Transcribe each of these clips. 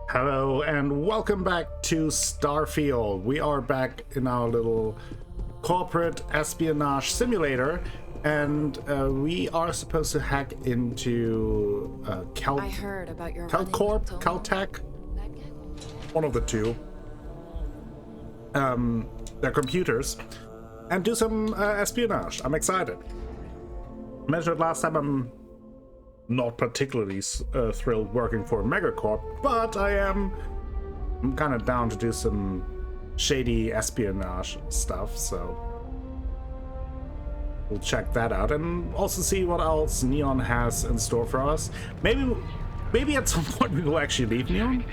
Hello and welcome back to Starfield. We are back in our little corporate espionage simulator, and we are supposed to hack into I heard about your Caltech, one of the two, their computers, and do some espionage. I'm excited. I mentioned last time I'm not particularly thrilled working for Megacorp, but I'm kind of down to do some shady espionage stuff, so we'll check that out and also see what else Neon has in store for us. Maybe at some point we will actually leave Neon.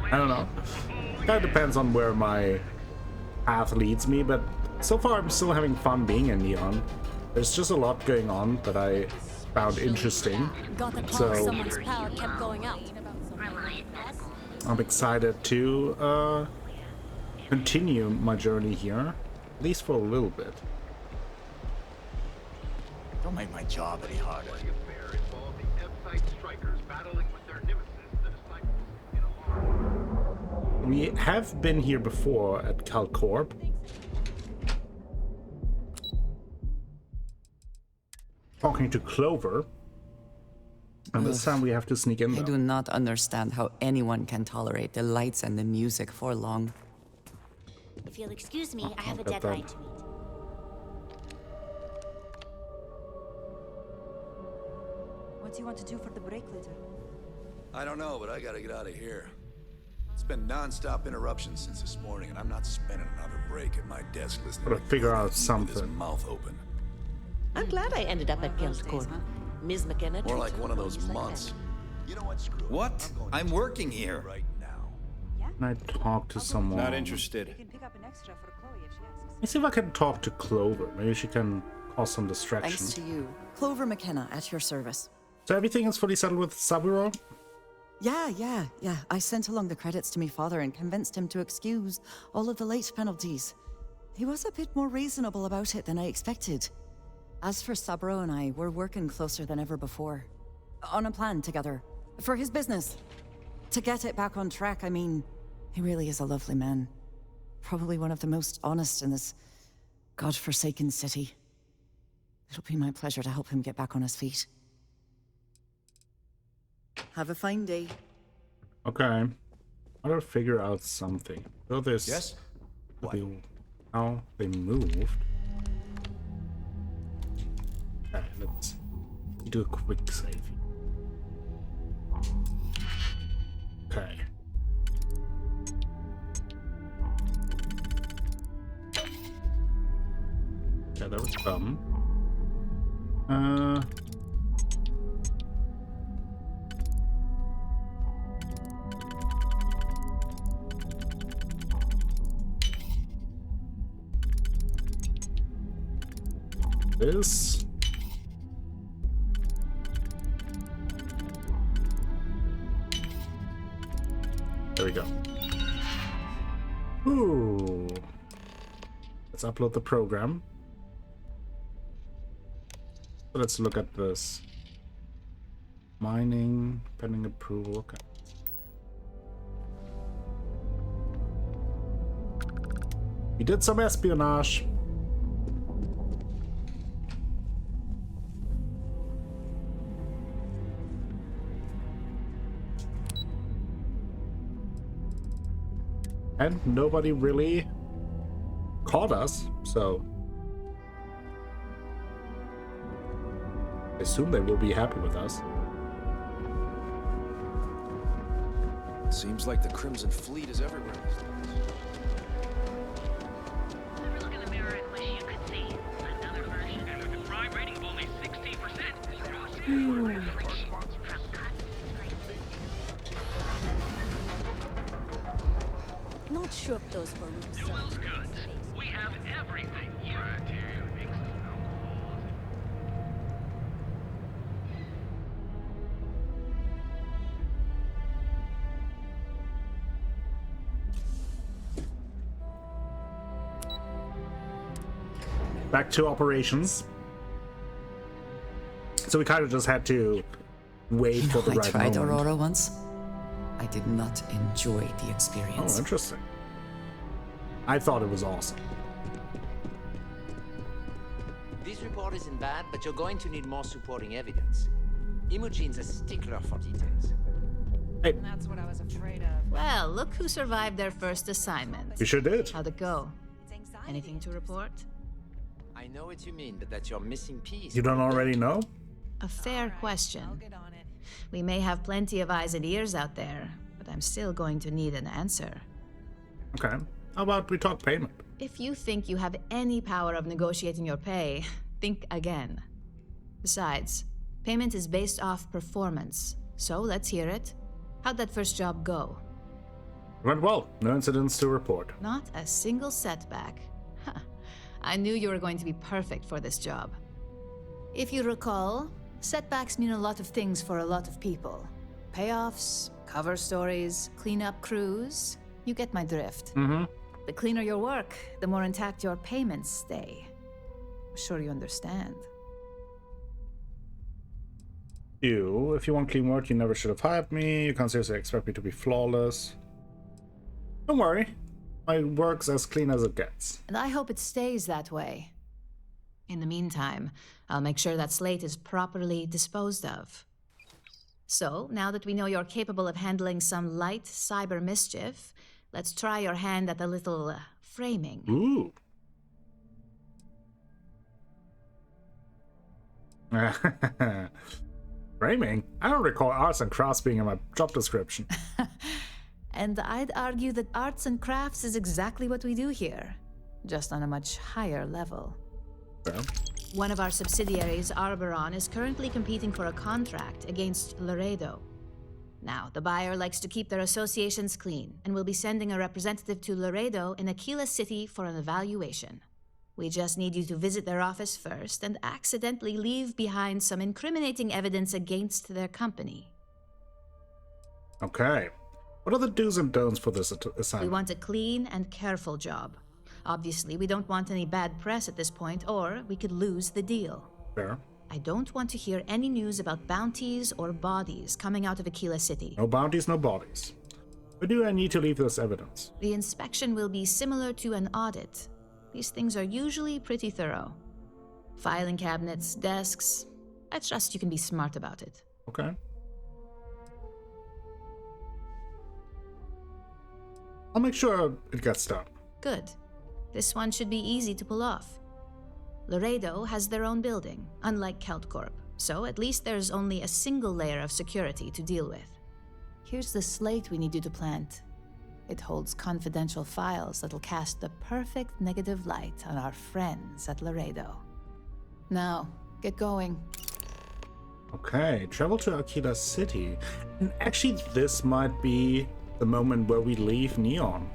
I don't know. Kind of depends on where my path leads me, but so far I'm still having fun being in Neon. There's just a lot going on that I found interesting, so someone's power kept going out. I'm excited to continue my journey here, at least for a little bit. Don't make my job any harder. We have been here before at CalCorp. Talking to Clover, and this time we have to sneak in. I do not understand how anyone can tolerate the lights and the music for long. If you'll excuse me, I have a deadline to meet. What do you want to do for the break later? I don't know, but I gotta get out of here. It's been non-stop interruptions since this morning, and I'm not spending another break at my desk listening Gotta figure out with his something. mouth open. I'm glad I ended up at Guildcorp. Ms. McKenna. More like one of those months. You know what? Screw it. What? I'm working here. Right now. Can I talk to someone? Not interested. You can pick up an extra for Chloe if she asks. Let me see if I can talk to Clover. Maybe she can cause some distraction. Thanks to you. Clover McKenna at your service. So everything is fully settled with Saburo? Yeah. I sent along the credits to my father and convinced him to excuse all of the late penalties. He was a bit more reasonable about it than I expected. As for Saburo and I, we're working closer than ever before. On a plan together. For his business. To get it back on track, I mean, he really is a lovely man. Probably one of the most honest in this godforsaken city. It'll be my pleasure to help him get back on his feet. Have a fine day. Okay. I gotta figure out something. So this. Yes? How they moved. Okay, let's do a quick save. Okay. Okay, that was dumb. This. There we go. Ooh. Let's upload the program. So let's look at this. Mining, pending approval. Okay. We did some espionage. And nobody really caught us, so I assume they will be happy with us. Seems like the Crimson Fleet is everywhere. Look in the mirror and wish you could see another version. And with a crime rating of only 16%. Not sure if those were Newell's goods. We have everything you need. Back to operations. So we kind of just had to wait for the right I tried moment. Aurora once. I did not enjoy the Oh, experience. interesting. I thought it was awesome. This report isn't bad, but you're going to need more supporting evidence. Imogene's a stickler for details. That's what I was afraid of. Well, look who survived their first assignment. We sure did. How'd it go? It's anxiety. Anything to report? I know what you mean, but that's your missing piece. You don't already know? A fair question. I'll get on it. We may have plenty of eyes and ears out there, but I'm still going to need an answer. Okay. How about we talk payment? If you think you have any power of negotiating your pay, think again. Besides, payment is based off performance, so let's hear it. How'd that first job go? Went well. No incidents to report. Not a single setback. Huh. I knew you were going to be perfect for this job. If you recall, setbacks mean a lot of things for a lot of people. Payoffs, cover stories, cleanup crews. You get my drift. Mm-hmm. The cleaner your work, the more intact your payments stay. I'm sure you understand. If you want clean work, you never should have hired me. You can't seriously expect me to be flawless. Don't worry. My work's as clean as it gets. And I hope it stays that way. In the meantime, I'll make sure that slate is properly disposed of. So, now that we know you're capable of handling some light cyber mischief, let's try your hand at a little framing. Ooh. Framing? I don't recall arts and crafts being in my job description. And I'd argue that arts and crafts is exactly what we do here, just on a much higher level. Fair. One of our subsidiaries, Arboron, is currently competing for a contract against Laredo. Now, the buyer likes to keep their associations clean, and will be sending a representative to Laredo in Aquila City for an evaluation. We just need you to visit their office first and accidentally leave behind some incriminating evidence against their company. Okay. What are the do's and don'ts for this We assignment? want a clean and careful job. Obviously, we don't want any bad press at this point, or we could lose the deal. Fair. I don't want to hear any news about bounties or bodies coming out of Aquila City. No bounties, no bodies. Where do I need to leave this evidence? The inspection will be similar to an audit. These things are usually pretty thorough. Filing cabinets, desks. I trust you can be smart about it. Okay. I'll make sure it gets done. Good. This one should be easy to pull off. Laredo has their own building, unlike KeltCorp, so at least there's only a single layer of security to deal with. Here's the slate we need you to plant. It holds confidential files that'll cast the perfect negative light on our friends at Laredo. Now, get going. Okay, travel to Aquila City. And actually, this might be the moment where we leave Neon.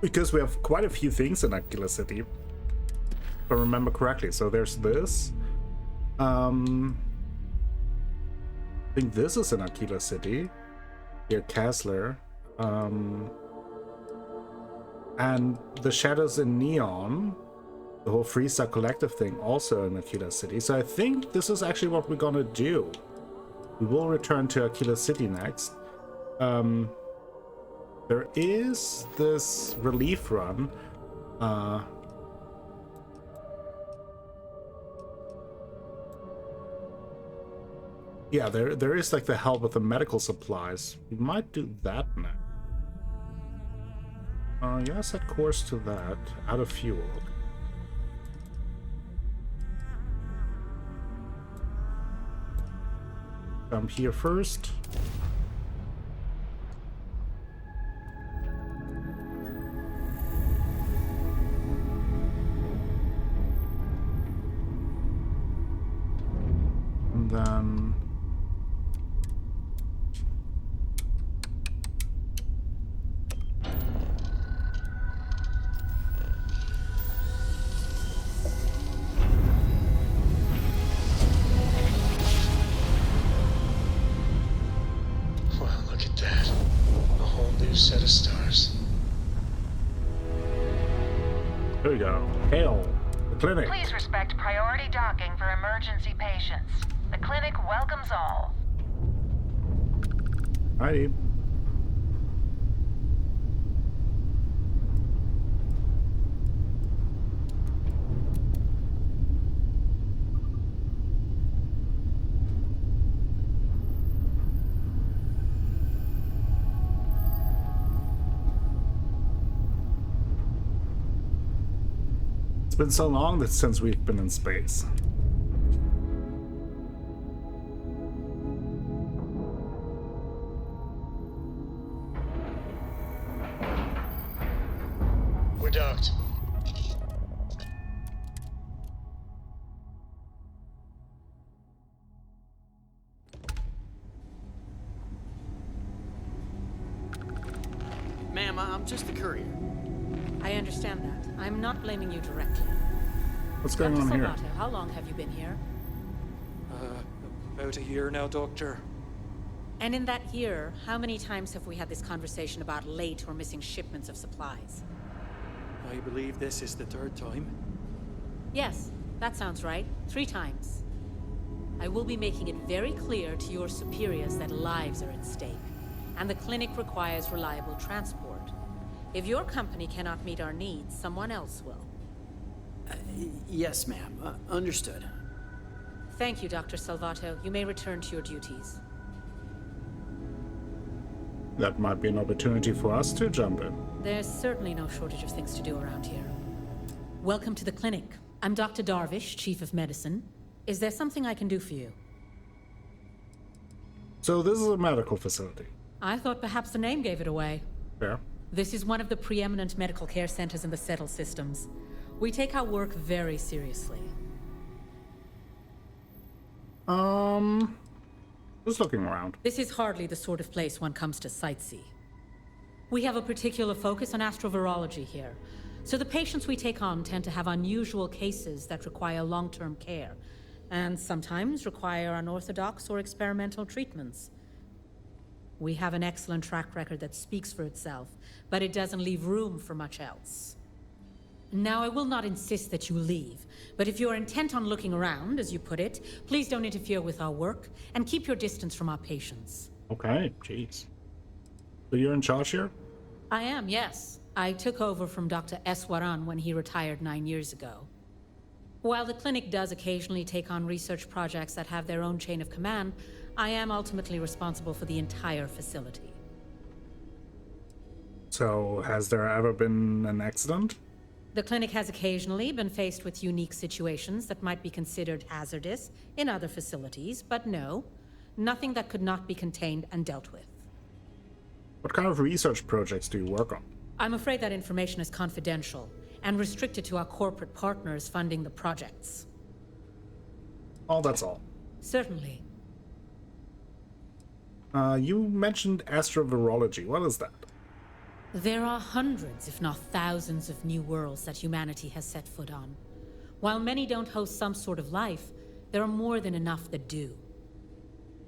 Because we have quite a few things in Aquila City, if I remember correctly. So there's this. I think this is in Aquila City. Here, Kessler. And the Shadows in Neon, the whole Freestar Collective thing, also in Aquila City. So I think this is actually what we're gonna do. We will return to Aquila City next. There is this relief run. Yeah, there is like the help with the medical supplies. We might do that now. Yeah, set course to that. Out of fuel. Come here first. And then Wow, look at that. A whole new set of stars. there we go. Hail the clinic. Please respect priority docking for emergency patients. The clinic welcomes all. Alrighty. It's been so long that since we've been in space. We're docked. Ma'am, I'm just the courier. I understand that. I'm not blaming you directly. What's going on here? Salvato, how long have you been here? About a year now, Doctor. And in that year, how many times have we had this conversation about late or missing shipments of supplies? I believe this is the third time. Yes, that sounds right. 3 times. I will be making it very clear to your superiors that lives are at stake, and the clinic requires reliable transport. If your company cannot meet our needs, someone else will. Yes, ma'am. Understood. Thank you, Dr. Salvato. You may return to your duties. That might be an opportunity for us to jump in. There's certainly no shortage of things to do around here. Welcome to the clinic. I'm Dr. Darvish, Chief of Medicine. Is there something I can do for you? So this is a medical facility. I thought perhaps the name gave it away. Fair. This is one of the preeminent medical care centers in the Settle systems. We take our work very seriously. Just looking around. This is hardly the sort of place one comes to sightsee. We have a particular focus on astrovirology here, so the patients we take on tend to have unusual cases that require long-term care, and sometimes require unorthodox or experimental treatments. We have an excellent track record that speaks for itself, but it doesn't leave room for much else. Now, I will not insist that you leave, but if you are intent on looking around, as you put it, please don't interfere with our work, and keep your distance from our patients. Okay, jeez. So you're in charge here? I am, yes. I took over from Dr. Eswaran when he retired 9 years ago. While the clinic does occasionally take on research projects that have their own chain of command, I am ultimately responsible for the entire facility. So, has there ever been an accident? The clinic has occasionally been faced with unique situations that might be considered hazardous in other facilities, but no, nothing that could not be contained and dealt with. What kind of research projects do you work on? I'm afraid that information is confidential and restricted to our corporate partners funding the projects. Oh, that's all. Certainly. You mentioned astrovirology. What is that? There are hundreds, if not thousands, of new worlds that humanity has set foot on. While many don't host some sort of life, there are more than enough that do.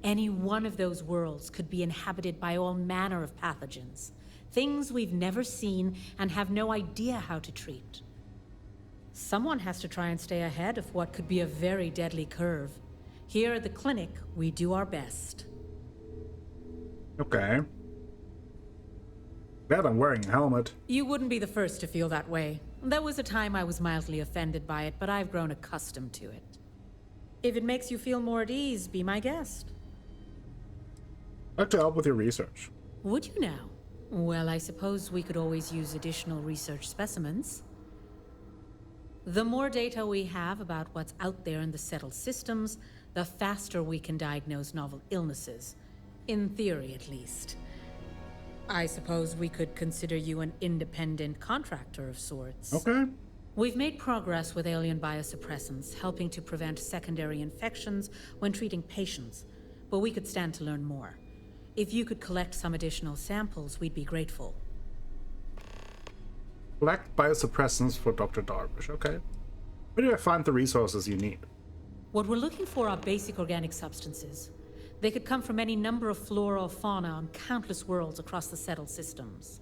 Any one of those worlds could be inhabited by all manner of pathogens, things we've never seen and have no idea how to treat. Someone has to try and stay ahead of what could be a very deadly curve. Here at the clinic, we do our best. Okay. Glad I'm wearing a helmet. You wouldn't be the first to feel that way. There was a time I was mildly offended by it, but I've grown accustomed to it. If it makes you feel more at ease, be my guest. I'd like to help with your research. Would you now? Well, I suppose we could always use additional research specimens. The more data we have about what's out there in the settled systems, the faster we can diagnose novel illnesses. In theory, at least. I suppose we could consider you an independent contractor of sorts. Okay. We've made progress with alien biosuppressants, helping to prevent secondary infections when treating patients, but we could stand to learn more. If you could collect some additional samples, we'd be grateful. Collect biosuppressants for Dr. Darvish. Okay. Where do I find the resources you need? What we're looking for are basic organic substances. They could come from any number of flora or fauna on countless worlds across the settled systems.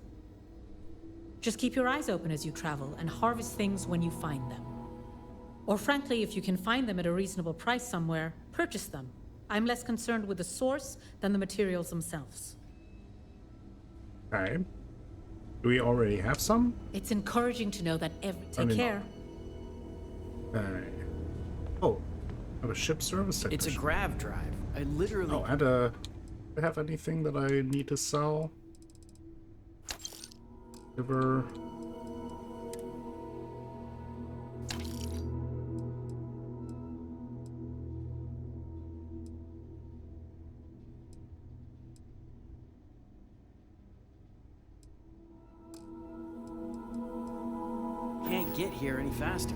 Just keep your eyes open as you travel and harvest things when you find them. Or frankly, if you can find them at a reasonable price somewhere, purchase them. I'm less concerned with the source than the materials themselves. Okay. Do we already have some? It's encouraging to know that Take mean, care. Okay. Oh, I have a ship service technician. It's a grav drive. I literally. Oh, and do I have anything that I need to sell? Ever. Can't get here any faster.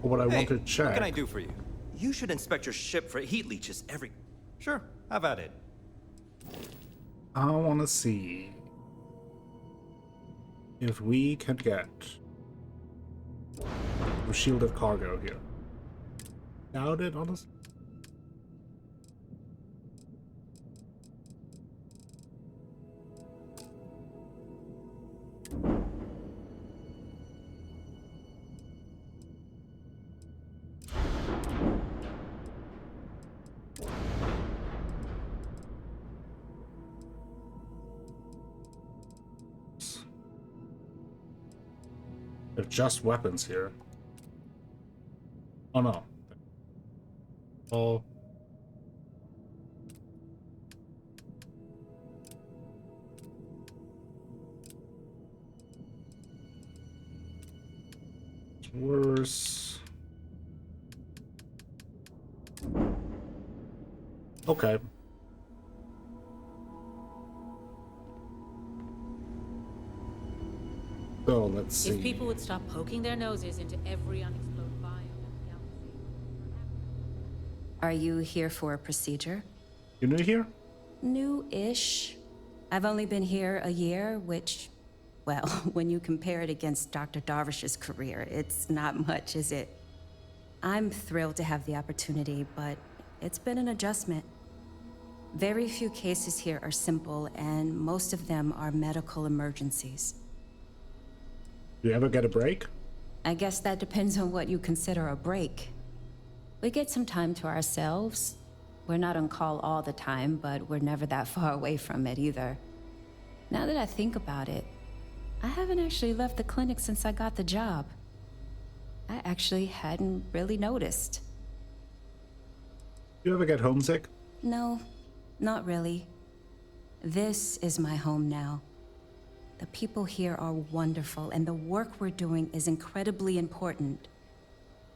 What I want to check. What can I do for you? You should inspect your ship for heat leeches every... Sure, have at it. I want to see if we can get some shielded cargo here. Doubt it, honestly. They're just weapons here. Oh no. Oh. It's worse. Okay. So let's see. If people would stop poking their noses into every unexploded biome in the galaxy. Are you here for a procedure? You new here? New-ish. I've only been here a year, which, well, when you compare it against Dr. Darvish's career, it's not much, is it? I'm thrilled to have the opportunity, but it's been an adjustment. Very few cases here are simple, and most of them are medical emergencies. Do you ever get a break? I guess that depends on what you consider a break. We get some time to ourselves. We're not on call all the time, but we're never that far away from it either. Now that I think about it, I haven't actually left the clinic since I got the job. I actually hadn't really noticed. You ever get homesick? No, not really. This is my home now. The people here are wonderful, and the work we're doing is incredibly important.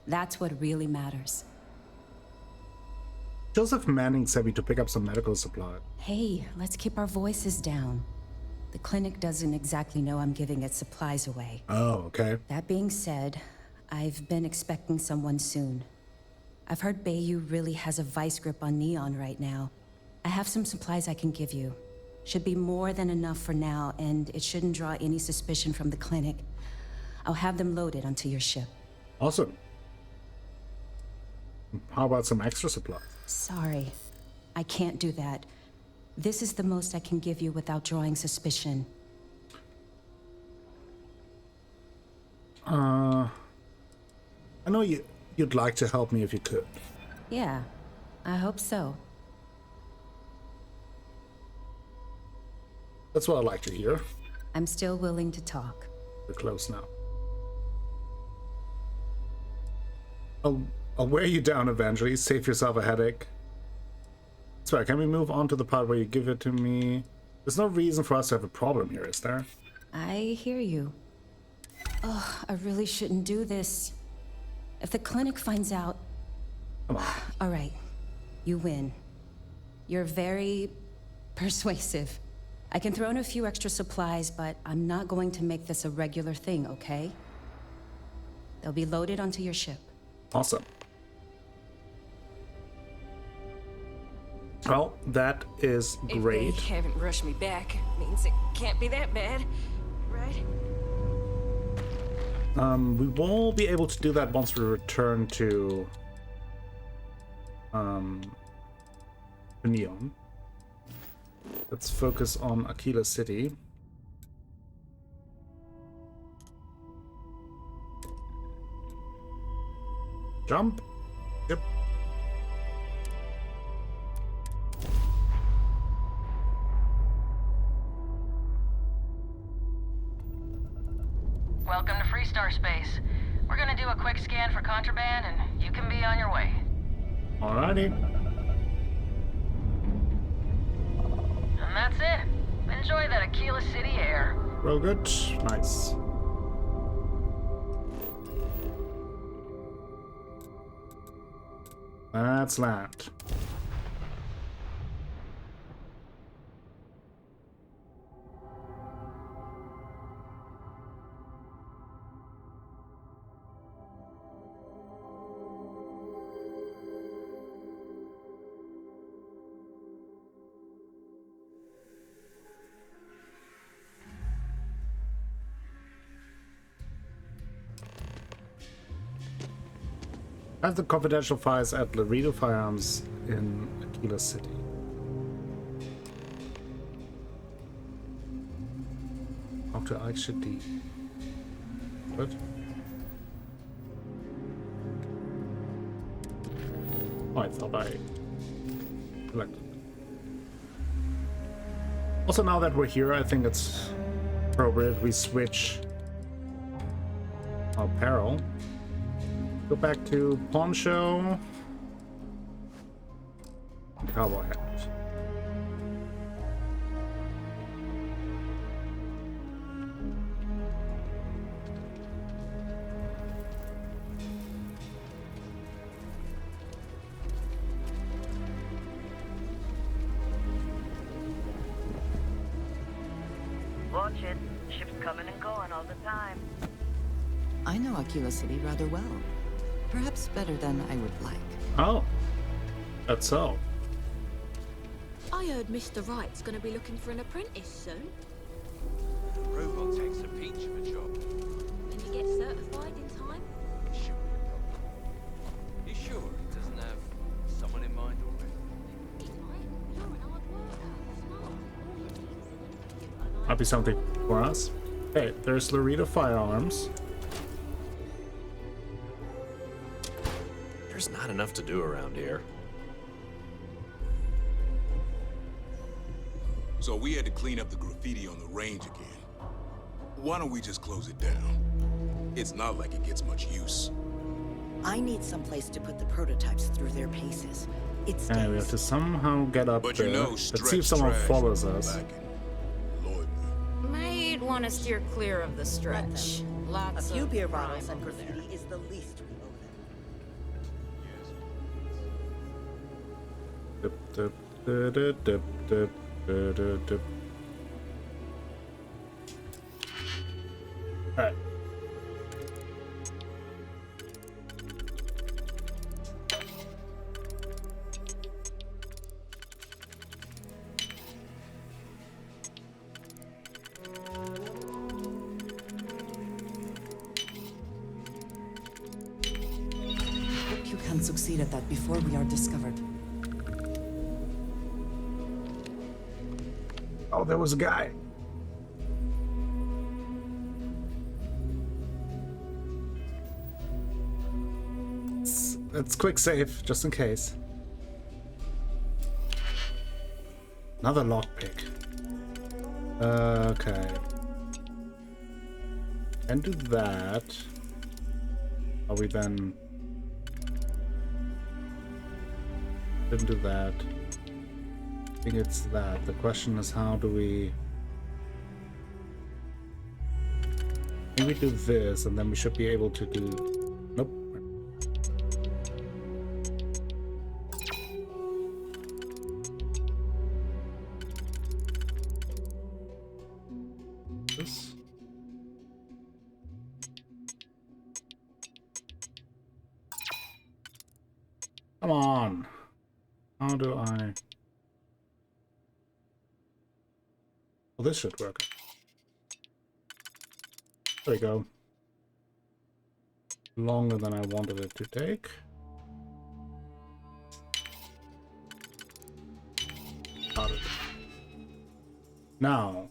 That's what really matters. Joseph Manning sent me to pick up some medical supplies. Hey, let's keep our voices down. The clinic doesn't exactly know I'm giving its supplies away. Oh, okay. That being said, I've been expecting someone soon. I've heard Bayou really has a vice grip on Neon right now. I have some supplies I can give you. Should be more than enough for now, and it shouldn't draw any suspicion from the clinic. I'll have them loaded onto your ship. Awesome. How about some extra supplies? Sorry, I can't do that. This is the most I can give you without drawing suspicion. I know you'd like to help me if you could. Yeah, I hope so. That's what I like to hear. I'm still willing to talk. We're close now. I'll wear you down eventually. Save yourself a headache. Sorry, can we move on to the part where you give it to me? There's no reason for us to have a problem here, is there? I hear you. Oh, I really shouldn't do this. If the clinic finds out... Come on. All right, you win. You're very persuasive. I can throw in a few extra supplies, but I'm not going to make this a regular thing, okay? They'll be loaded onto your ship. Awesome. Well, that is great. If they haven't rushed me back, means it can't be that bad, right? We will be able to do that once we return to Neon. Let's focus on Aquila City. Jump. Yep. Welcome to Freestar Space. We're gonna do a quick scan for contraband, and you can be on your way. Alrighty. And that's it. Enjoy that Aquila City air. Real good. Nice. Let's land. Have the confidential files at Laredo Firearms in Aquila City. Talk to Alex D. What? Oh, I thought I collected. Also, now that we're here, I think it's appropriate we switch our apparel. Go back to poncho, cowboy hat. Watch it. Ships coming and going all the time. I know Aquila City rather well. Perhaps better than I would like. Oh, that's so. I heard Mr. Wright's gonna be looking for an apprentice soon. Robot takes a peach of a job. Can you get certified in time? You sure he doesn't have someone in mind already? You're an hard worker, smart. All you need is an interview. Might be something for us. Hey, there's Laredo Firearms. There's not enough to do around here. So we had to clean up the graffiti on the range again. Why don't we just close it down? It's not like it gets much use. I need someplace to put the prototypes through their paces. It's And we have to somehow get up But there. you know, Let's see if someone Stretch follows trash us. back in Lloyd. Might want to steer clear of the stretch. Lots a few of beer crime bottles and over graffiti there. is the least we owe them. Dip, dip, dip, dip, dip, dip, dip, dip. Alright. Hope you can succeed at that before we are discovered. Oh, there was a guy. Let's quick save, just in case. Another lockpick. Okay. And do that. Are we then... Didn't do that. I think it's that. The question is, how do we... Maybe do this, and then we should be able to do... Nope. This. Come on. How do I... Well, this should work. There we go. Longer than I wanted it to take. Got it. Now,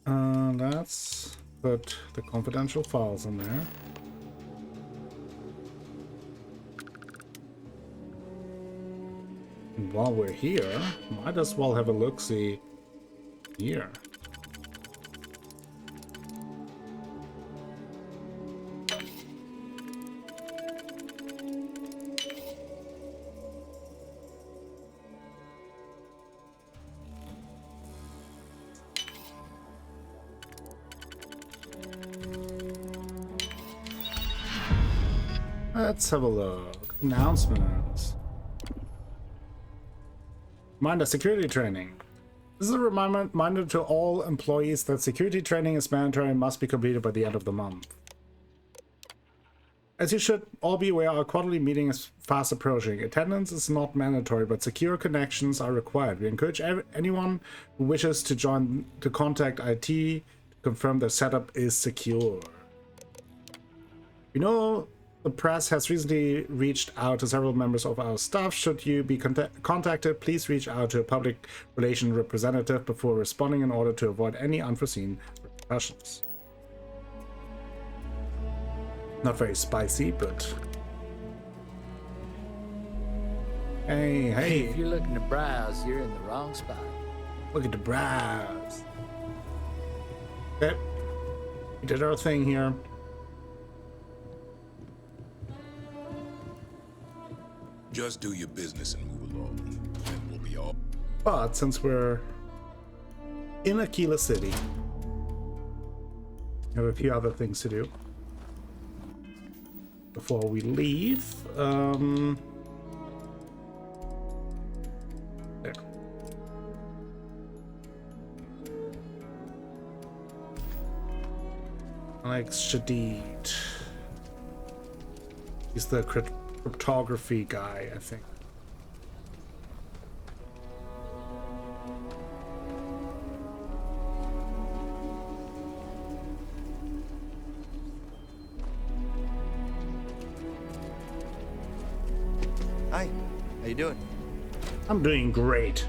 let's put the confidential files in there. And while we're here, might as well have a look-see here. Let's have a look. Announcements. Reminder, security training. This is a reminder to all employees that security training is mandatory and must be completed by the end of the month. As you should all be aware, our quarterly meeting is fast approaching. Attendance is not mandatory, but secure connections are required. We encourage anyone who wishes to join to contact IT to confirm their setup is secure. We know the press has recently reached out to several members of our staff. Should you be contacted, please reach out to a public relations representative before responding in order to avoid any unforeseen repercussions. Not very spicy, but... Hey. If you're looking to browse, you're in the wrong spot. Look at the browse. Okay. We did our thing here. Just do your business and move along, and we'll be all... But since we're in Aquila City, we have a few other things to do before we leave. There. Alex Shadid. He's the cryptography guy, I think. Hi, how you doing? I'm doing great.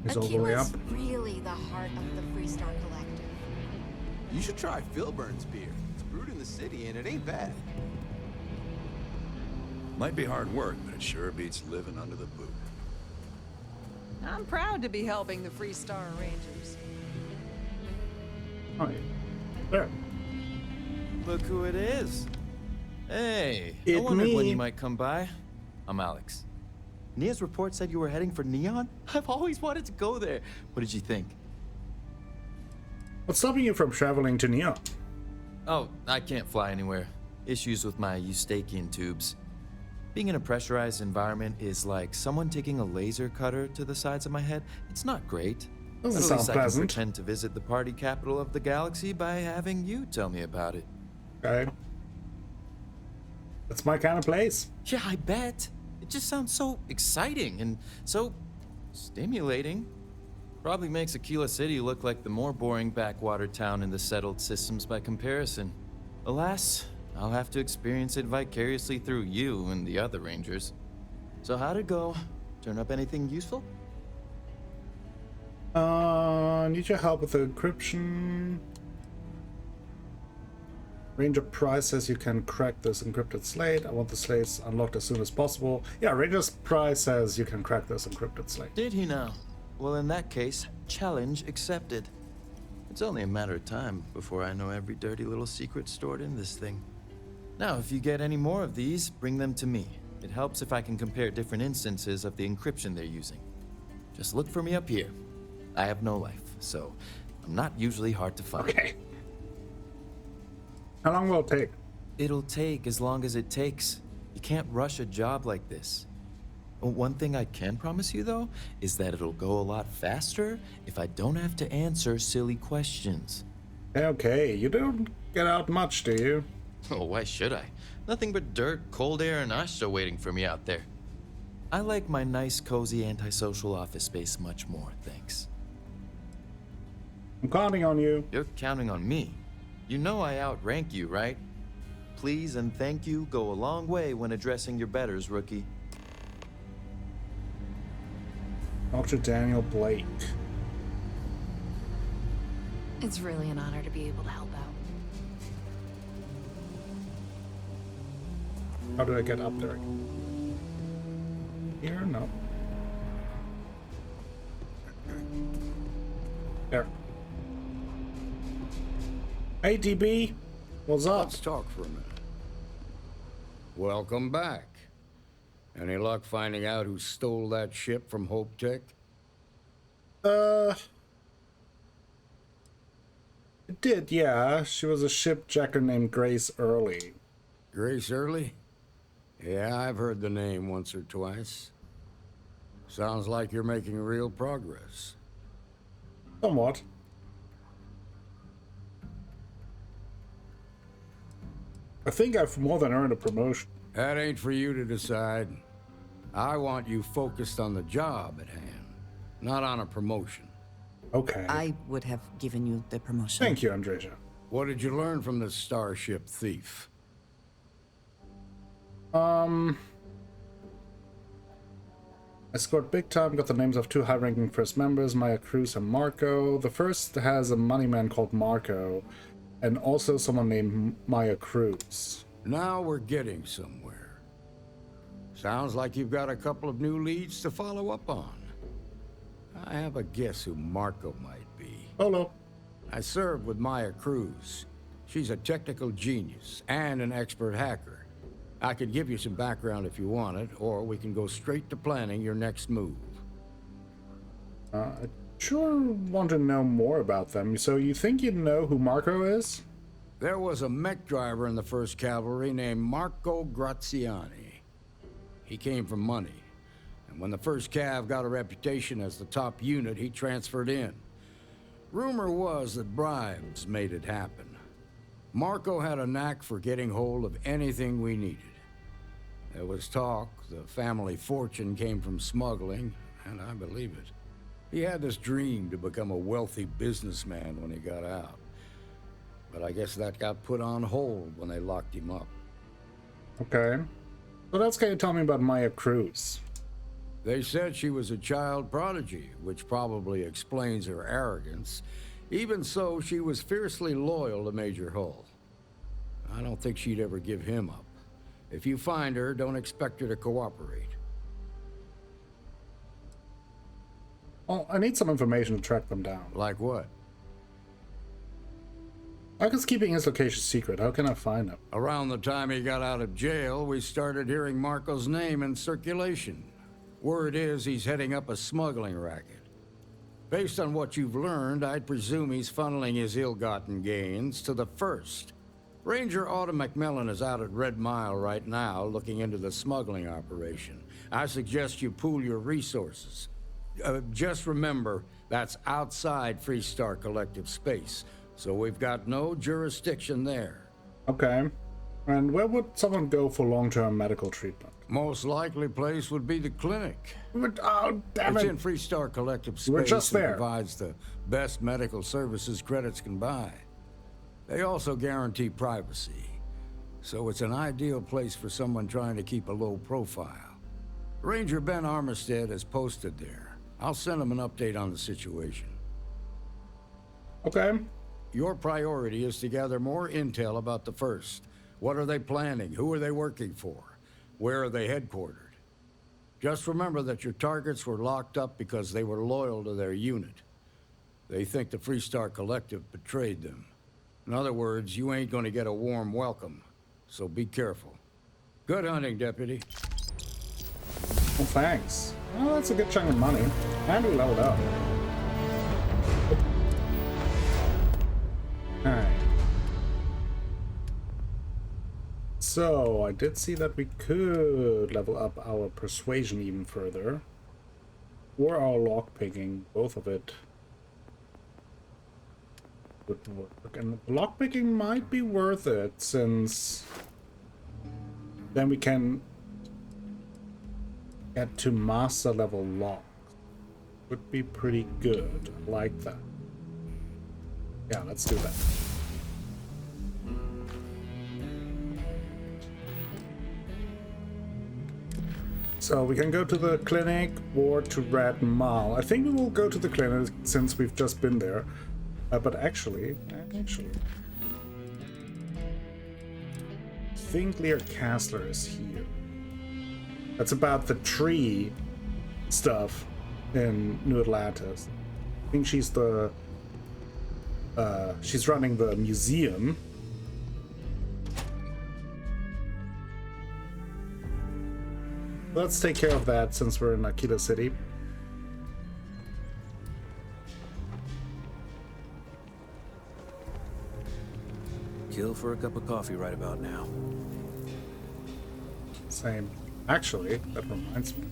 It's all the way up. Aquila's really the heart of the Freestar Collective. You should try Philburn's beer. It's brewed in the city and it ain't bad. Might be hard work, but it sure beats living under the boot. I'm proud to be helping the Freestar Rangers. Oh, yeah. There. Look who it is. Hey, I It's wondered when me. you might come by. I'm Alex. Nia's report said you were heading for Neon? I've always wanted to go there. What did you think? What's stopping you from traveling to Neon? Oh, I can't fly anywhere. Issues with my Eustachian tubes. Being in a pressurized environment is like someone taking a laser cutter to the sides of my head. It's not great. Doesn't But at sound least I can pleasant. pretend to visit the party capital of the galaxy by having you tell me about it. Okay. That's my kind of place. Yeah, I bet. It just sounds so exciting and so stimulating. Probably makes Aquila City look like the more boring backwater town in the settled systems by comparison. Alas, I'll have to experience it vicariously through you and the other Rangers. So how'd it go? Turn up anything useful? Need your help with the encryption. Ranger Price says you can crack this encrypted slate. I want the slates unlocked as soon as possible. Yeah, Ranger Price says you can crack this encrypted slate. Did he now? Well, in that case, challenge accepted. It's only a matter of time before I know every dirty little secret stored in this thing. Now, if you get any more of these, bring them to me. It helps if I can compare different instances of the encryption they're using. Just look for me up here. I have no life, so I'm not usually hard to find. Okay. How long will it take? It'll take as long as it takes. You can't rush a job like this. One thing I can promise you, though, is that it'll go a lot faster if I don't have to answer silly questions. Okay, you don't get out much, do you? Oh, why should I? Nothing but dirt, cold air, and Asha waiting for me out there. I like my nice, cozy, antisocial office space much more, thanks. I'm counting on you. You're counting on me. You know I outrank you, right? Please and thank you go a long way when addressing your betters, rookie. Dr. Daniel Blake. It's really an honor to be able to help out. How do I get up there? Here? No. There. Hey, DB. What's up? Let's talk for a minute. Welcome back. Any luck finding out who stole that ship from Hope Tech? It did, yeah. She was a shipjacker named Grace Early. Grace Early? Yeah, I've heard the name once or twice. Sounds like you're making real progress. Somewhat. I think I've more than earned a promotion. That ain't for you to decide. I want you focused on the job at hand, not on a promotion. Okay. I would have given you the promotion. Thank you, Andreja. What did you learn from the starship thief? I scored big time, got the names of 2 high-ranking first members, Maya Cruz and Marco. The first has a money man called Marco, and also someone named Maya Cruz. Now we're getting somewhere. Sounds like you've got a couple of new leads to follow up on. I have a guess who Marco might be. Hello. I served with Maya Cruz. She's a technical genius and an expert hacker. I could give you some background if you want it, or we can go straight to planning your next move. I sure want to know more about them. So you think you know who Marco is? There was a mech driver in the 1st Cavalry named Marco Graziani. He came from money, and when the 1st Cav got a reputation as the top unit, he transferred in. Rumor was that bribes made it happen. Marco had a knack for getting hold of anything we needed. There was talk the family fortune came from smuggling, and I believe it. He had this dream to become a wealthy businessman when he got out. But I guess that got put on hold when they locked him up. Okay. So that's going to tell me about Maya Cruz. They said she was a child prodigy, which probably explains her arrogance. Even so, she was fiercely loyal to Major Hull. I don't think she'd ever give him up. If you find her, don't expect her to cooperate. Well, I need some information to track them down. Like what? Marco's keeping his location secret. How can I find him? Around the time he got out of jail, we started hearing Marco's name in circulation. Word is he's heading up a smuggling racket. Based on what you've learned, I'd presume he's funneling his ill-gotten gains to the 1st. Ranger Autumn McMillan is out at Red Mile right now, looking into the smuggling operation. I suggest you pool your resources. Just remember, that's outside Freestar Collective space, so we've got no jurisdiction there. Okay. And where would someone go for long-term medical treatment? Most likely place would be the clinic. Oh, damn it! It's in Freestar Collective space. We're just there. And provides the best medical services credits can buy. They also guarantee privacy, so it's an ideal place for someone trying to keep a low profile. Ranger Ben Armistead is posted there. I'll send him an update on the situation. Okay. Your priority is to gather more intel about the 1st. What are they planning? Who are they working for? Where are they headquartered? Just remember that your targets were locked up because they were loyal to their unit. They think the Freestar Collective betrayed them. In other words, you ain't gonna get a warm welcome, so be careful. Good hunting, Deputy. Well, thanks. Well, that's a good chunk of money. And we leveled up. Alright. So, I did see that we could level up our persuasion even further. Or our lockpicking, both of it would work. And lockpicking might be worth it, since then we can get to master level locks. Would be pretty good. I like that. Yeah, let's do that. So we can go to the clinic or to Red Mile. I think we will go to the clinic since we've just been there. But actually, I think Lear Castler is here. That's about the tree stuff in New Atlantis. I think she's the she's running the museum. Let's take care of that since we're in Aquila City. Kill for a cup of coffee right about now. Same. Actually, that reminds me.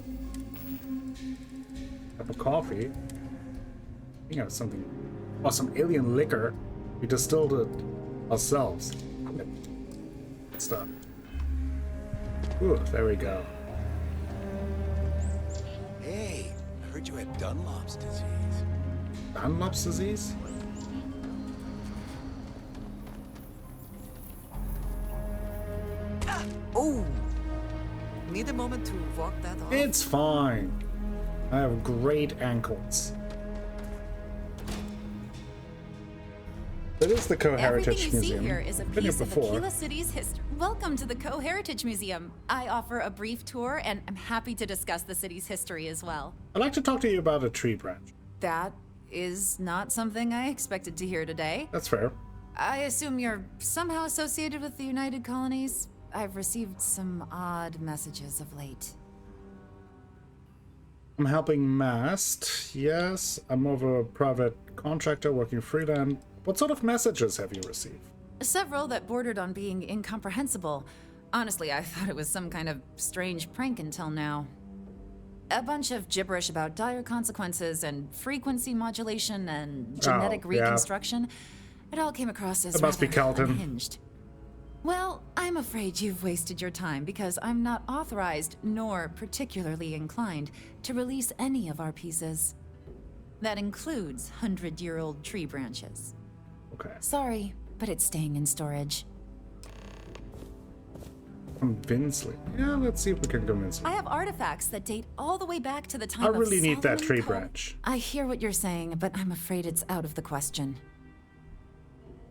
Cup of coffee. We got something. Oh, some alien liquor. We distilled it ourselves. Good stuff. Ooh, there we go. Hey, I heard you had Dunlop's disease. Dunlop's disease? Oh! Need a moment to walk that off? It's fine. I have great ankles. It is the Co-Heritage Everything you Museum. see here is a Been here piece of before. Aquila City's history. Welcome to the Co-Heritage Museum. I offer a brief tour, and I'm happy to discuss the city's history as well. I'd like to talk to you about a tree branch. That is not something I expected to hear today. That's fair. I assume you're somehow associated with the United Colonies? I've received some odd messages of late. I'm helping Mast. Yes, I'm more of a private contractor working freelance. What sort of messages have you received? Several that bordered on being incomprehensible. Honestly, I thought it was some kind of strange prank until now. A bunch of gibberish about dire consequences and frequency modulation and genetic reconstruction. It all came across as It must be rather Kelton. unhinged. Well, I'm afraid you've wasted your time because I'm not authorized nor particularly inclined to release any of our pieces. That includes 100-year-old tree branches. Okay. Sorry, but it's staying in storage. Convince Lee. Yeah, let's see if we can convince I him. have artifacts that date all the way back to the time I of really need that Solomon tree Cole. branch. I hear what you're saying, but I'm afraid it's out of the question.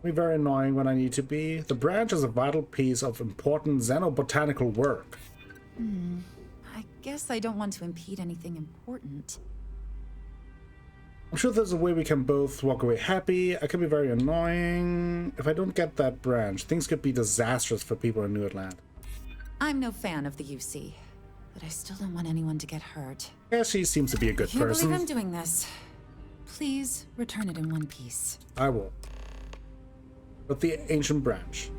Be very annoying when I need to be. The branch is a vital piece of important xenobotanical work. I guess I don't want to impede anything important. I'm sure there's a way we can both walk away happy. I can be very annoying. If I don't get that branch, things could be disastrous for people in New Atlanta. I'm no fan of the UC, but I still don't want anyone to get hurt. Yeah, she seems to be a good I can't person. believe I'm doing this. Please return it in one piece. I will. But the ancient branch.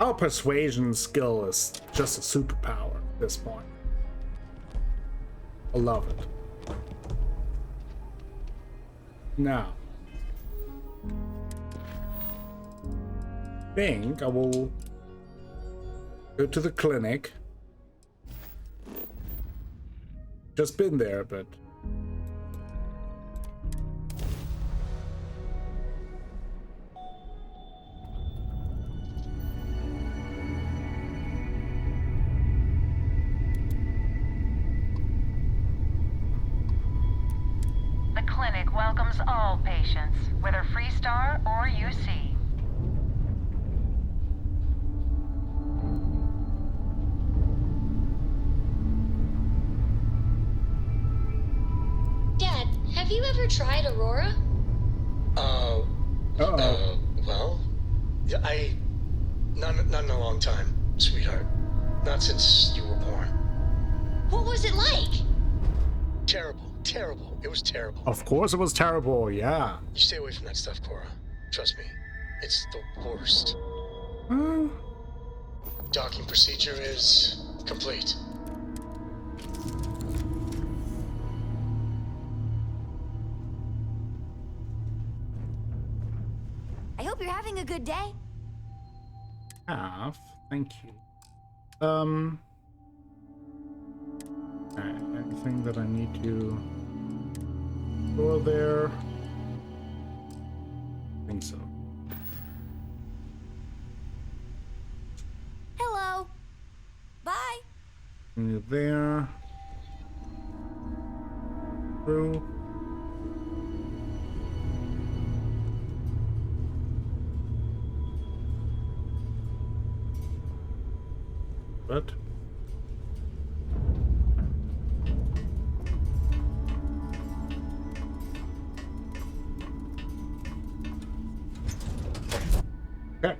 Our persuasion skill is just a superpower at this point. I love it. Now, I think I will go to the clinic. Just been there, but The clinic welcomes all patients, whether Freestar or UC. Dad, have you ever tried Aurora? Well, yeah, not in a long time, sweetheart. Not since you were born. What was it like? Terrible. It was terrible. of course it was terrible, yeah. You stay away from that stuff, Cora. Trust me. It's the worst. Docking procedure is complete. I hope you're having a good day. Thank you. Anything that I need to go there? I think so. Hello. Bye. You're there. Through. But okay.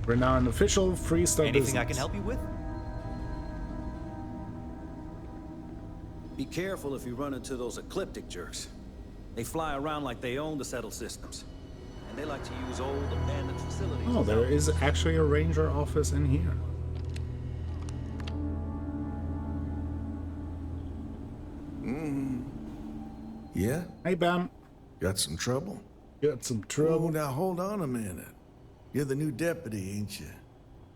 We're now an official freestyle Anything business. I can help you with? Be careful if you run into those ecliptic jerks. They fly around like they own the settled systems. And they like to use old, abandoned facilities. Oh, there is actually a ranger office in here. Yeah? Hey, Bam. Got some trouble? Got some trouble? Oh, now hold on a minute. You're the new deputy, ain't you?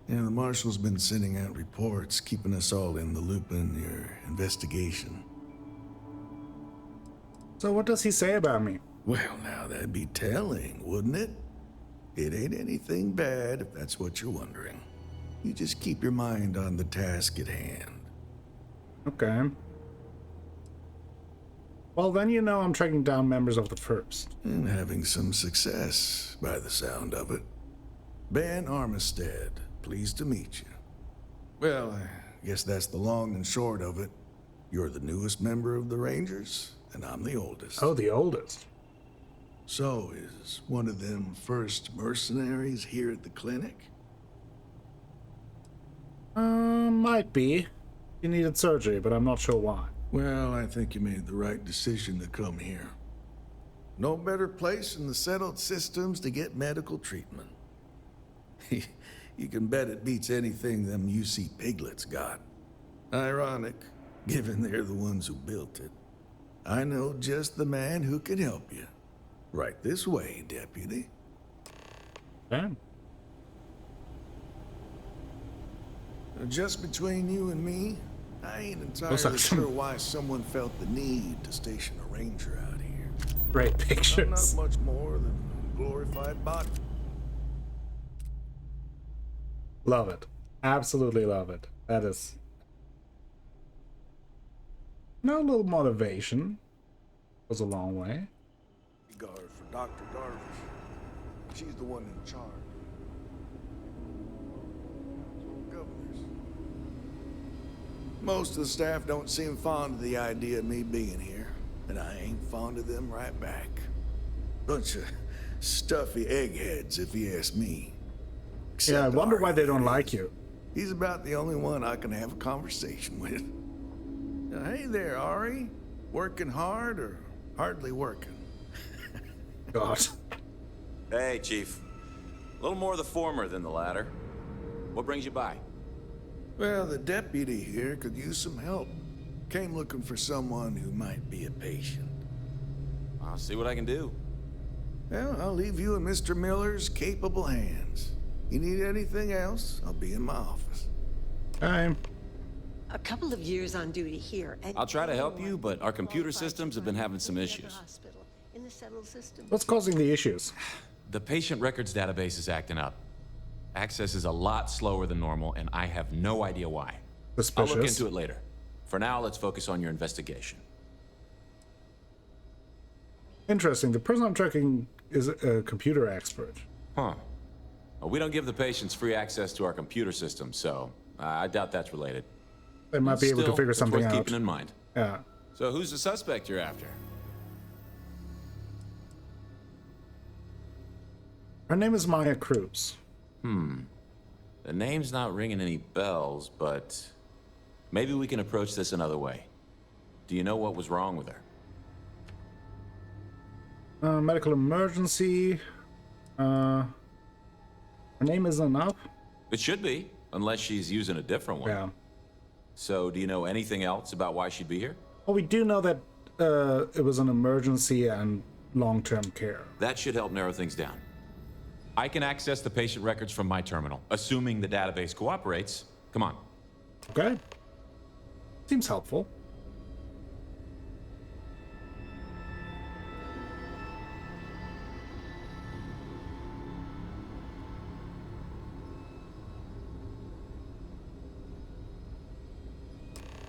Yeah, the marshal's been sending out reports, keeping us all in the loop in your investigation. So what does he say about me? Well, now that'd be telling, wouldn't it? It ain't anything bad, if that's what you're wondering. You just keep your mind on the task at hand. Okay. Well, then you know I'm tracking down members of the First. And having some success, by the sound of it. Ben Armistead, pleased to meet you. Well, I guess that's the long and short of it. You're the newest member of the Rangers, and I'm the oldest. Oh, the oldest. So, is one of them first mercenaries here at the clinic? Might be. He needed surgery, but I'm not sure why. Well, I think you made the right decision to come here. No better place in the settled systems to get medical treatment. You can bet it beats anything them UC piglets got. Ironic, given they're the ones who built it. I know just the man who can help you. Right this way, Deputy. Damn. Just between you and me, I ain't entirely sure why someone felt the need to station a ranger out here. Great pictures. I'm not much more than a glorified bot. Love it. Absolutely love it. That is... No little motivation. Goes a long way. Guard for Dr. Darvish. She's the one in charge. Governors. Most of the staff don't seem fond of the idea of me being here, and I ain't fond of them right back. Bunch of stuffy eggheads, if you ask me. Yeah, I wonder why they don't like you. He's about the only one I can have a conversation with. Hey there, Ari. Working hard or hardly working? God. Hey, Chief. A little more the former than the latter. What brings you by? Well, the deputy here could use some help. Came looking for someone who might be a patient. I'll see what I can do. Well, I'll leave you in Mr. Miller's capable hands. You need anything else, I'll be in my office. I'm a couple of years on duty here. I'll try to help you, but our computer systems have been having some issues. In the settled system. What's causing the issues? The patient records database is acting up. Access is a lot slower than normal, and I have no idea why. Suspicious. I'll look into it later. For now, let's focus on your investigation. Interesting. The person I'm tracking is a computer expert. Huh. Well, we don't give the patients free access to our computer system, so I doubt that's related. They might be able to figure something out. Keeping in mind. Yeah. So who's the suspect you're after? Her name is Maya Cruz. The name's not ringing any bells, but maybe we can approach this another way. Do you know what was wrong with her? Medical emergency. Her name isn't enough? It should be, unless she's using a different one. Yeah. So, do you know anything else about why she'd be here? Well, we do know that it was an emergency and long-term care. That should help narrow things down. I can access the patient records from my terminal, assuming the database cooperates. Come on. Okay. Seems helpful.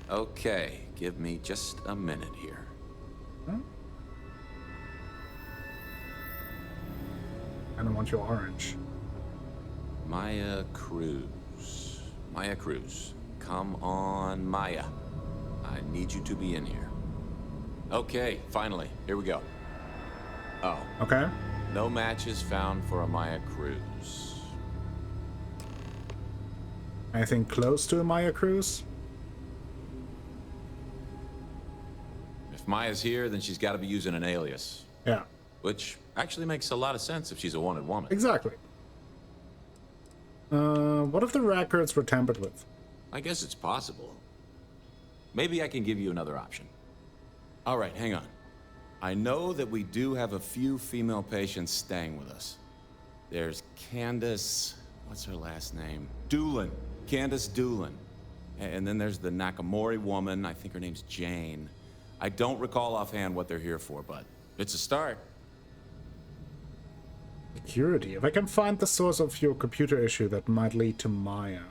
Okay, give me just a minute here. Huh? I don't want your orange. Maya Cruz. Maya Cruz. Come on, Maya. I need you to be in here. Okay, finally. Here we go. Oh. Okay. No matches found for a Maya Cruz. Anything close to a Maya cruise? If Maya's here, then she's got to be using an alias. Yeah. Which actually makes a lot of sense if she's a wanted woman. Exactly. What if the records were tampered with? I guess it's possible. Maybe I can give you another option. All right, hang on. I know that we do have a few female patients staying with us. There's Candace... what's her last name? Doolin. Candace Doolin. And then there's the Nakamori woman. I think her name's Jane. I don't recall offhand what they're here for, but it's a start. Security. If I can find the source of your computer issue that might lead to Maya.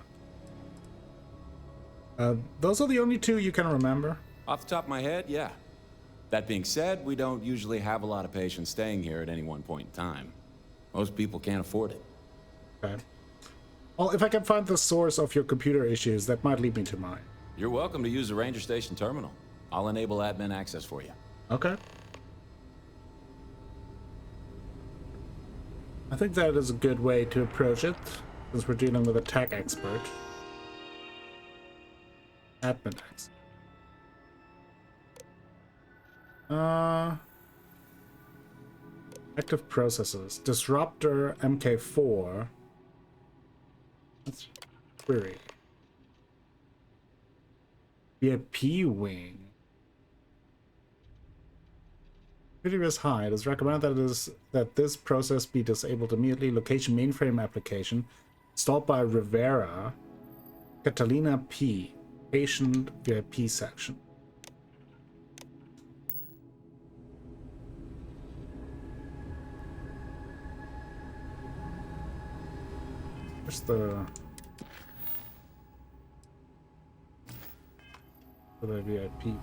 Those are the only two you can remember? Off the top of my head, yeah. That being said, we don't usually have a lot of patients staying here at any one point in time. Most people can't afford it. Okay. Well, if I can find the source of your computer issues, that might lead me to Maya. You're welcome to use the Ranger Station terminal. I'll enable admin access for you. Okay. I think that is a good way to approach it, since we're dealing with a tech expert. Admin access. Active processes. Disruptor MK4. Let's query. VIP wing. Security is high. It is recommended that this process be disabled immediately. Location mainframe application installed by Rivera. Catalina P. Patient VIP section. Where's the VIP?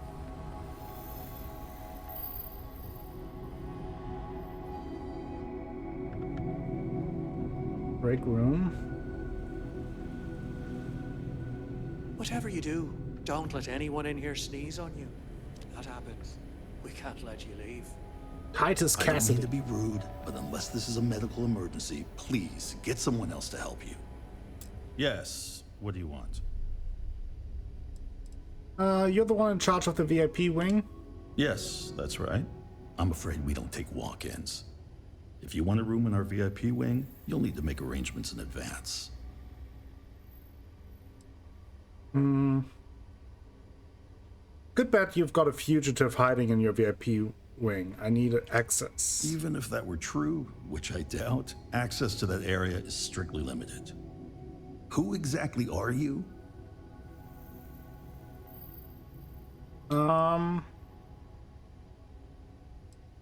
Break room. Whatever you do, don't let anyone in here sneeze on you. That happens. We can't let you leave. Titus I don't Cassidy. mean to be rude, but unless this is a medical emergency, please get someone else to help you. Yes. What do you want? You're the one in charge of the VIP wing? Yes, that's right. I'm afraid we don't take walk-ins. If you want a room in our VIP wing, you'll need to make arrangements in advance. Good bet you've got a fugitive hiding in your VIP wing. I need access. Even if that were true, which I doubt, access to that area is strictly limited. Who exactly are you?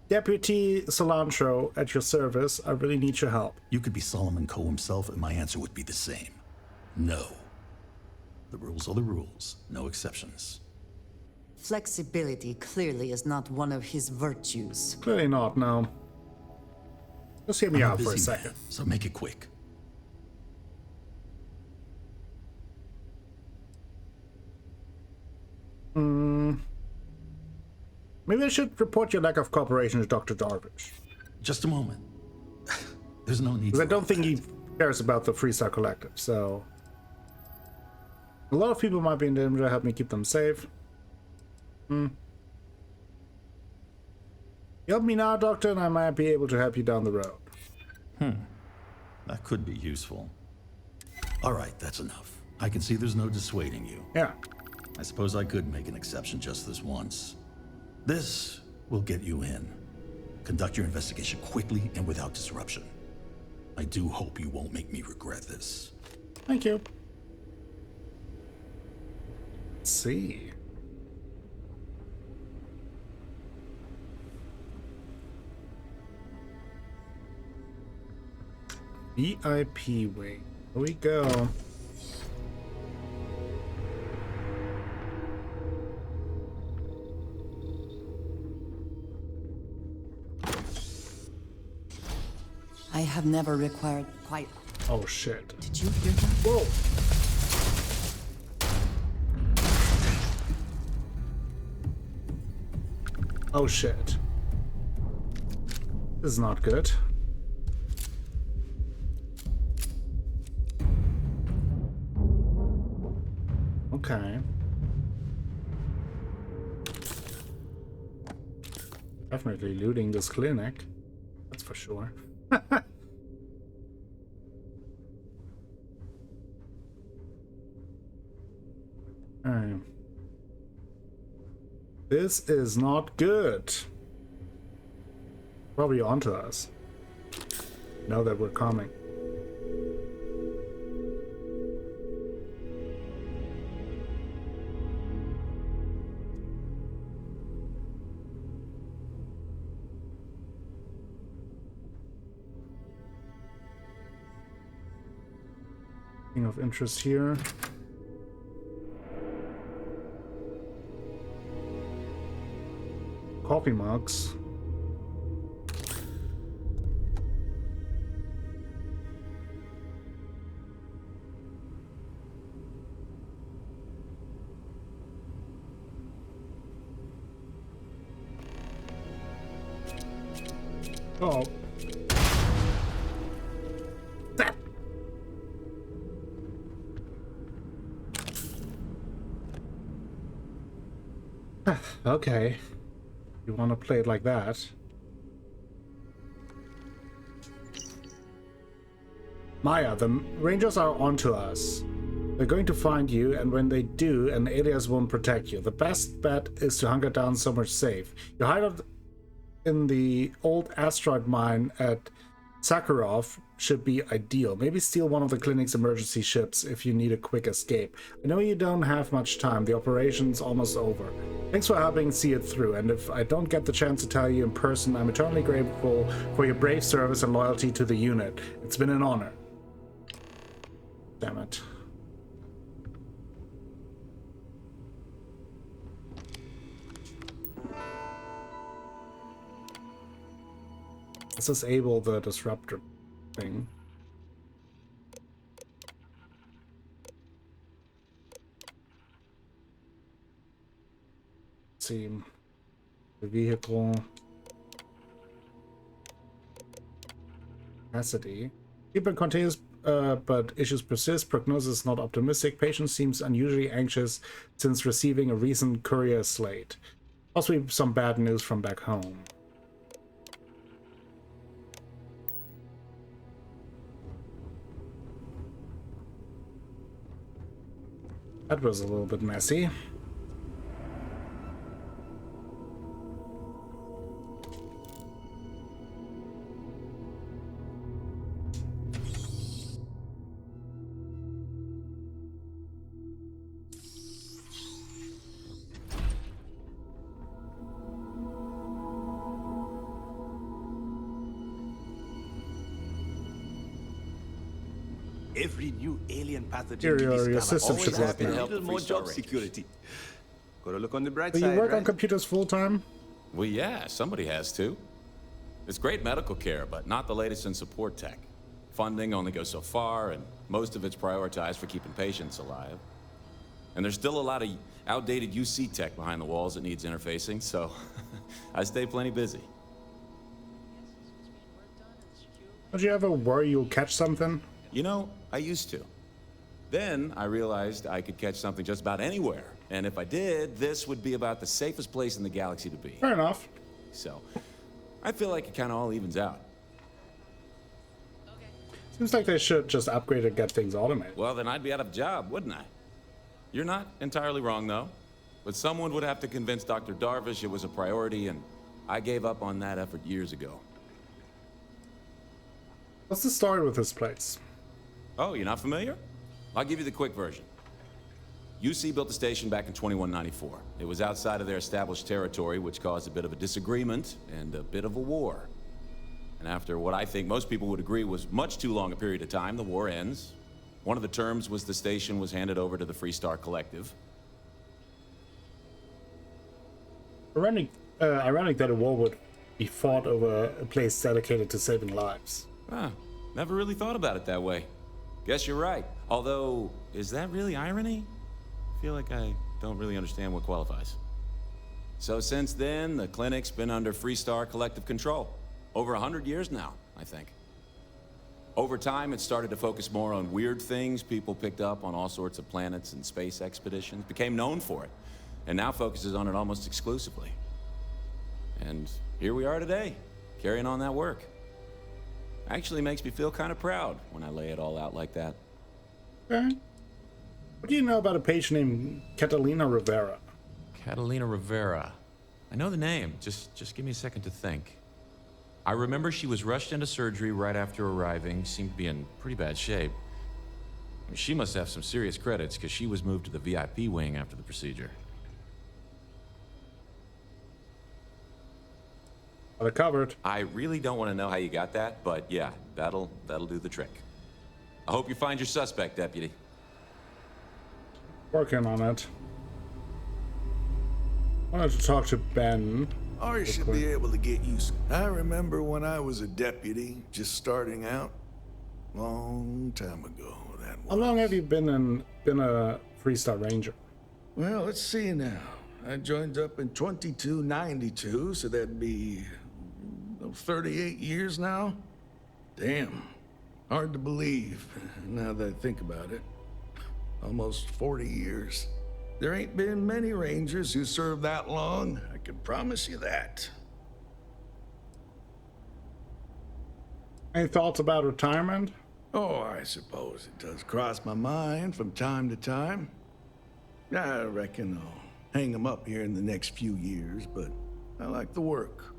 Deputy Cilantro at your service. I really need your help. You could be Solomon Coe himself, and my answer would be the same. No. The rules are the rules, no exceptions. Flexibility clearly is not one of his virtues. Clearly not, no. Just hear me I'm out for a busy second. man, so make it quick. Maybe I should report your lack of cooperation to Dr. Darvish. Just a moment. There's no need. Because I don't think he cares about the Freestar Collective, so... A lot of people might be in danger to help me keep them safe. You help me now, Doctor, and I might be able to help you down the road. That could be useful. All right, that's enough. I can see there's no dissuading you. Yeah. I suppose I could make an exception just this once. This will get you in. Conduct your investigation quickly and without disruption. I do hope you won't make me regret this. Thank you. Let's see. VIP wing. Here we go. I have never required quite... Oh shit. Did you hear that? Whoa! Oh shit. This is not good. Okay. Definitely looting this clinic. That's for sure. Alright. This is not good. Probably onto us. Know that we're coming. Thing of interest here. Coffee mugs. Oh. That. Okay. You want to play it like that? Maya, the Rangers are onto us. They're going to find you, and when they do, an alias won't protect you. The best bet is to hunker down somewhere safe. You hide out in the old asteroid mine at Sakharov should be ideal. Maybe steal one of the clinic's emergency ships if you need a quick escape. I know you don't have much time. The operation's almost over. Thanks for helping see it through, and if I don't get the chance to tell you in person, I'm eternally grateful for your brave service and loyalty to the unit. It's been an honor. Damn it. Let's disable the disruptor thing. Let's see. The vehicle capacity. Treatment continues, but issues persist. Prognosis is not optimistic. Patient seems unusually anxious since receiving a recent courier slate. Possibly some bad news from back home. That was a little bit messy. Every new alien pathogen Here, we your discover system should always work has been now. a little more job security. Gotta look on the bright Do side, you work right? on computers full time? Well, yeah, somebody has to. It's great medical care, but not the latest in support tech. Funding only goes so far, and most of it's prioritized for keeping patients alive. And there's still a lot of outdated UC tech behind the walls that needs interfacing, so I stay plenty busy. Don't you ever worry you'll catch something? You know, I used to. Then I realized I could catch something just about anywhere. And if I did, this would be about the safest place in the galaxy to be. Fair enough. So, I feel like it kind of all evens out. Seems like they should just upgrade and get things automated. Well, then I'd be out of a job, wouldn't I? You're not entirely wrong, though. But someone would have to convince Dr. Darvish it was a priority, and I gave up on that effort years ago. What's the story with this place? Oh, you're not familiar? I'll give you the quick version. UC built the station back in 2194. It was outside of their established territory, which caused a bit of a disagreement and a bit of a war. And after what I think most people would agree was much too long a period of time, the war ends. One of the terms was the station was handed over to the Freestar Collective. Ironic that a war would be fought over a place dedicated to saving lives. Ah, never really thought about it that way. Guess you're right. Although, is that really irony? I feel like I don't really understand what qualifies. So since then, the clinic's been under Freestar Collective control. Over 100 years now, I think. Over time, it started to focus more on weird things people picked up on all sorts of planets and space expeditions, became known for it, and now focuses on it almost exclusively. And here we are today, carrying on that work. Actually makes me feel kind of proud when I lay it all out like that. Okay. What do you know about a page named Catalina Rivera? Catalina Rivera. I know the name. Just give me a second to think. I remember she was rushed into surgery right after arriving, seemed to be in pretty bad shape. I mean, she must have some serious credits, because she was moved to the VIP wing after the procedure. Got it covered. I really don't want to know how you got that, but yeah, that'll do the trick. I hope you find your suspect, Deputy. Working on it. I wanted to talk to Ben. Or you should be able to get used. I remember when I was a deputy, just starting out, long time ago. That was. How long have you been a 3-star ranger? Well, let's see now. I joined up in 2292, so that'd be 38 years now. Damn, hard to believe now that I think about it. Almost 40 years. There ain't been many Rangers who served that long, I can promise you that. Any thoughts about retirement? Oh, I suppose it does cross my mind from time to time. I reckon I'll hang them up here in the next few years, but I like the work.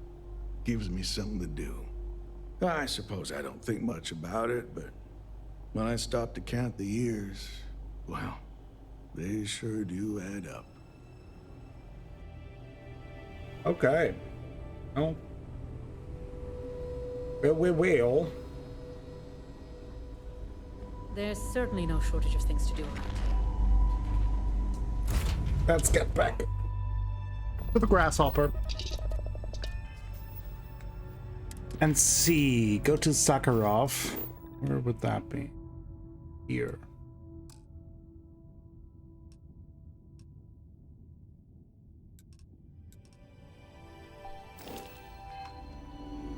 Gives me something to do. I suppose I don't think much about it, but when I stop to count the years, well, they sure do add up. Okay. Well, we will. There's certainly no shortage of things to do around here. Let's get back to the grasshopper. And see. Go to Sakharov. Where would that be? Here.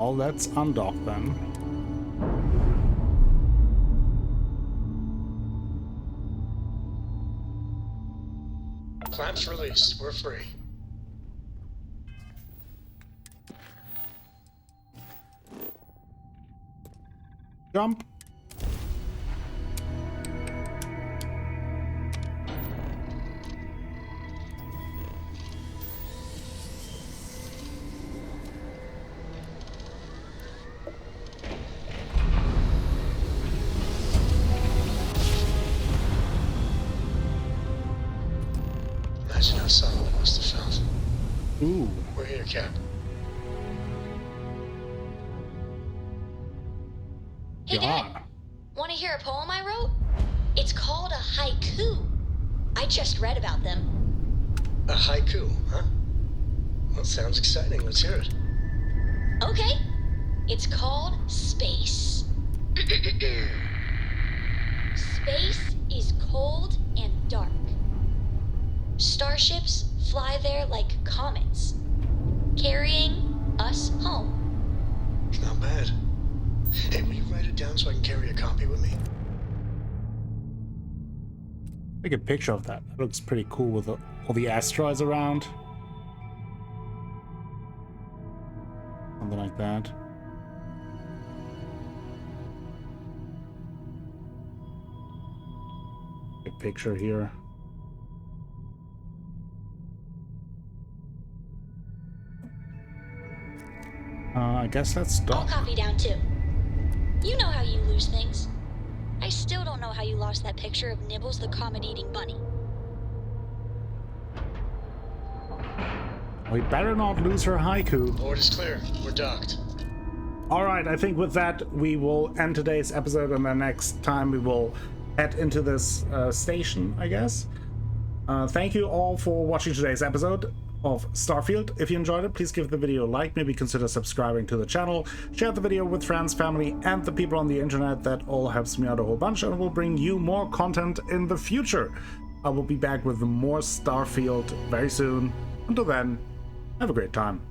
Oh, let's undock then. Clamps released. We're free. Jump. Imagine how subtle it must have felt. Ooh. We're here, Cap. Hey, Dad. Want to hear a poem I wrote? It's called a haiku. I just read about them. A haiku, huh? Well, sounds exciting. Let's hear it. Okay. It's called Space. Space is cold and dark. Starships fly there like comets, carrying us home. Not bad. Hey, will you write it down so I can carry a copy with me? Take a picture of that. That looks pretty cool with all the asteroids around. Something like that. A picture here. I guess that's done. I'll copy down too. You know how you lose things. I still don't know how you lost that picture of Nibbles the comet-eating bunny. We better not lose her haiku. Board is clear. We're docked. Alright, I think with that we will end today's episode, and then next time we will head into this station, I guess. Thank you all for watching today's episode of Starfield. If you enjoyed it, please give the video a like, maybe consider subscribing to the channel, share the video with friends, family, and the people on the internet. That all helps me out a whole bunch and will bring you more content in the future. I will be back with more Starfield very soon. Until then, have a great time.